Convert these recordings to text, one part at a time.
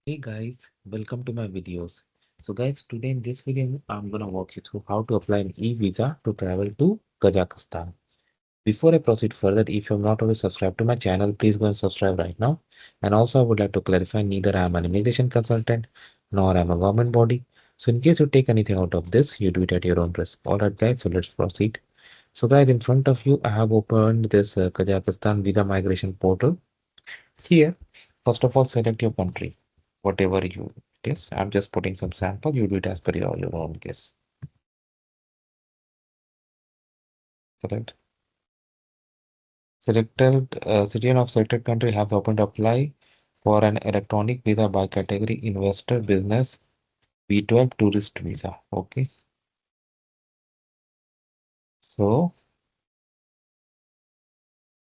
Hey guys, welcome to my videos. So guys, today in this video, I'm gonna walk you through how to apply an e-visa to travel to Kazakhstan. Before I proceed further, if you have not already subscribed to my channel, please go and subscribe right now. And also I would like to clarify, neither I am an immigration consultant, nor I am a government body. So in case you take anything out of this, you do it at your own risk. Alright guys, so let's proceed. So guys, in front of you, I have opened this Kazakhstan visa migration portal. Here, first of all, select your country, whatever it is. I'm just putting some sample. You do it as per your own guess. Select. Selected citizen of selected country have the open to apply for an electronic visa by category investor, business, B12 tourist visa. Okay. So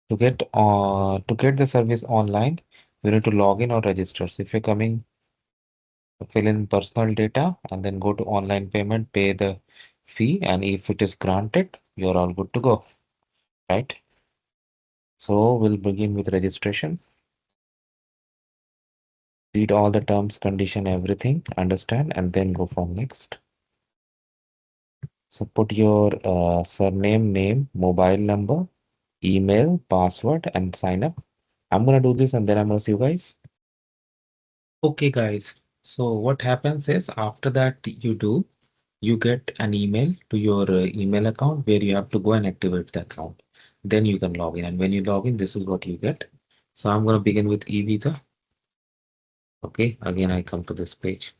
to get the service online, you need to log in or register. So if you're coming, fill in personal data and then go to online payment, pay the fee, and if it is granted, you're all good to go, right? So we'll begin with registration. Read all the terms, condition, everything, understand, and then go for next. So put your surname, name, mobile number, email, password, and sign up. I'm gonna do this and then I'm gonna see you guys. Okay, guys. So what happens is after that you get an email to your email account where you have to go and activate the account. Then you can log in, and when you log in, this is what you get. So I'm gonna begin with e-visa. Okay, again I come to this page.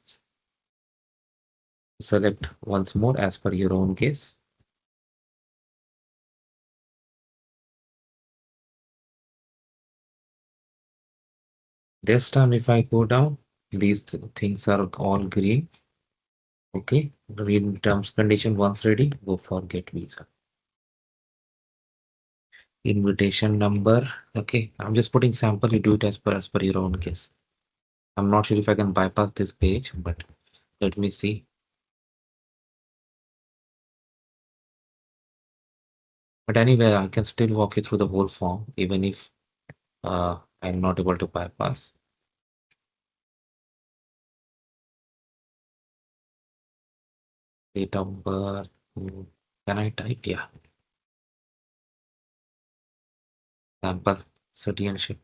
Select once more as per your own case. This time if I go down, these things are all green. Okay, read terms condition. Once ready, go for get visa. Invitation number. Okay, I'm just putting sample. You do it as per your own case. I'm not sure if I can bypass this page, but let me see. But anyway, I can still walk you through the whole form, even if I'm not able to bypass. Date of birth. Can I type? Yeah. Sample. Citizenship.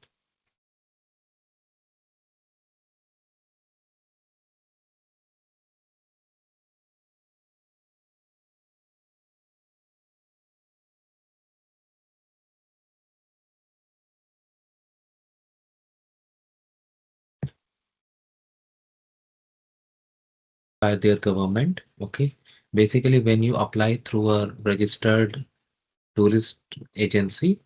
By their government. Okay. Basically, when you apply through a registered tourist agency,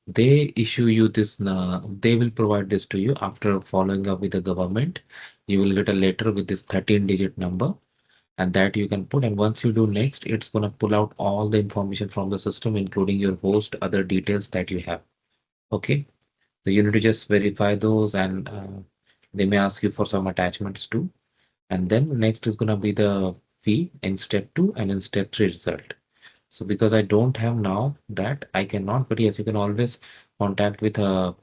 they issue you this, they will provide this to you after following up with the government. You will get a letter with this 13-digit number, and that you can put. And once you do next, it's going to pull out all the information from the system, including your host, other details that you have. Okay. So you need to just verify those, and they may ask you for some attachments too. And then next is going to be the fee in step 2 and in step 3 result. So because I don't have now that, I cannot, but yes, you can always contact with a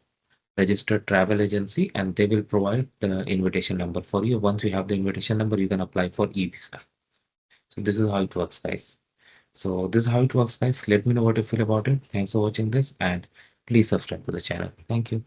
registered travel agency and they will provide the invitation number for you. Once you have the invitation number, you can apply for e-visa. So this is how it works, guys. So this is how it works, guys. Let me know what you feel about it. Thanks for watching this and please subscribe to the channel. Thank you.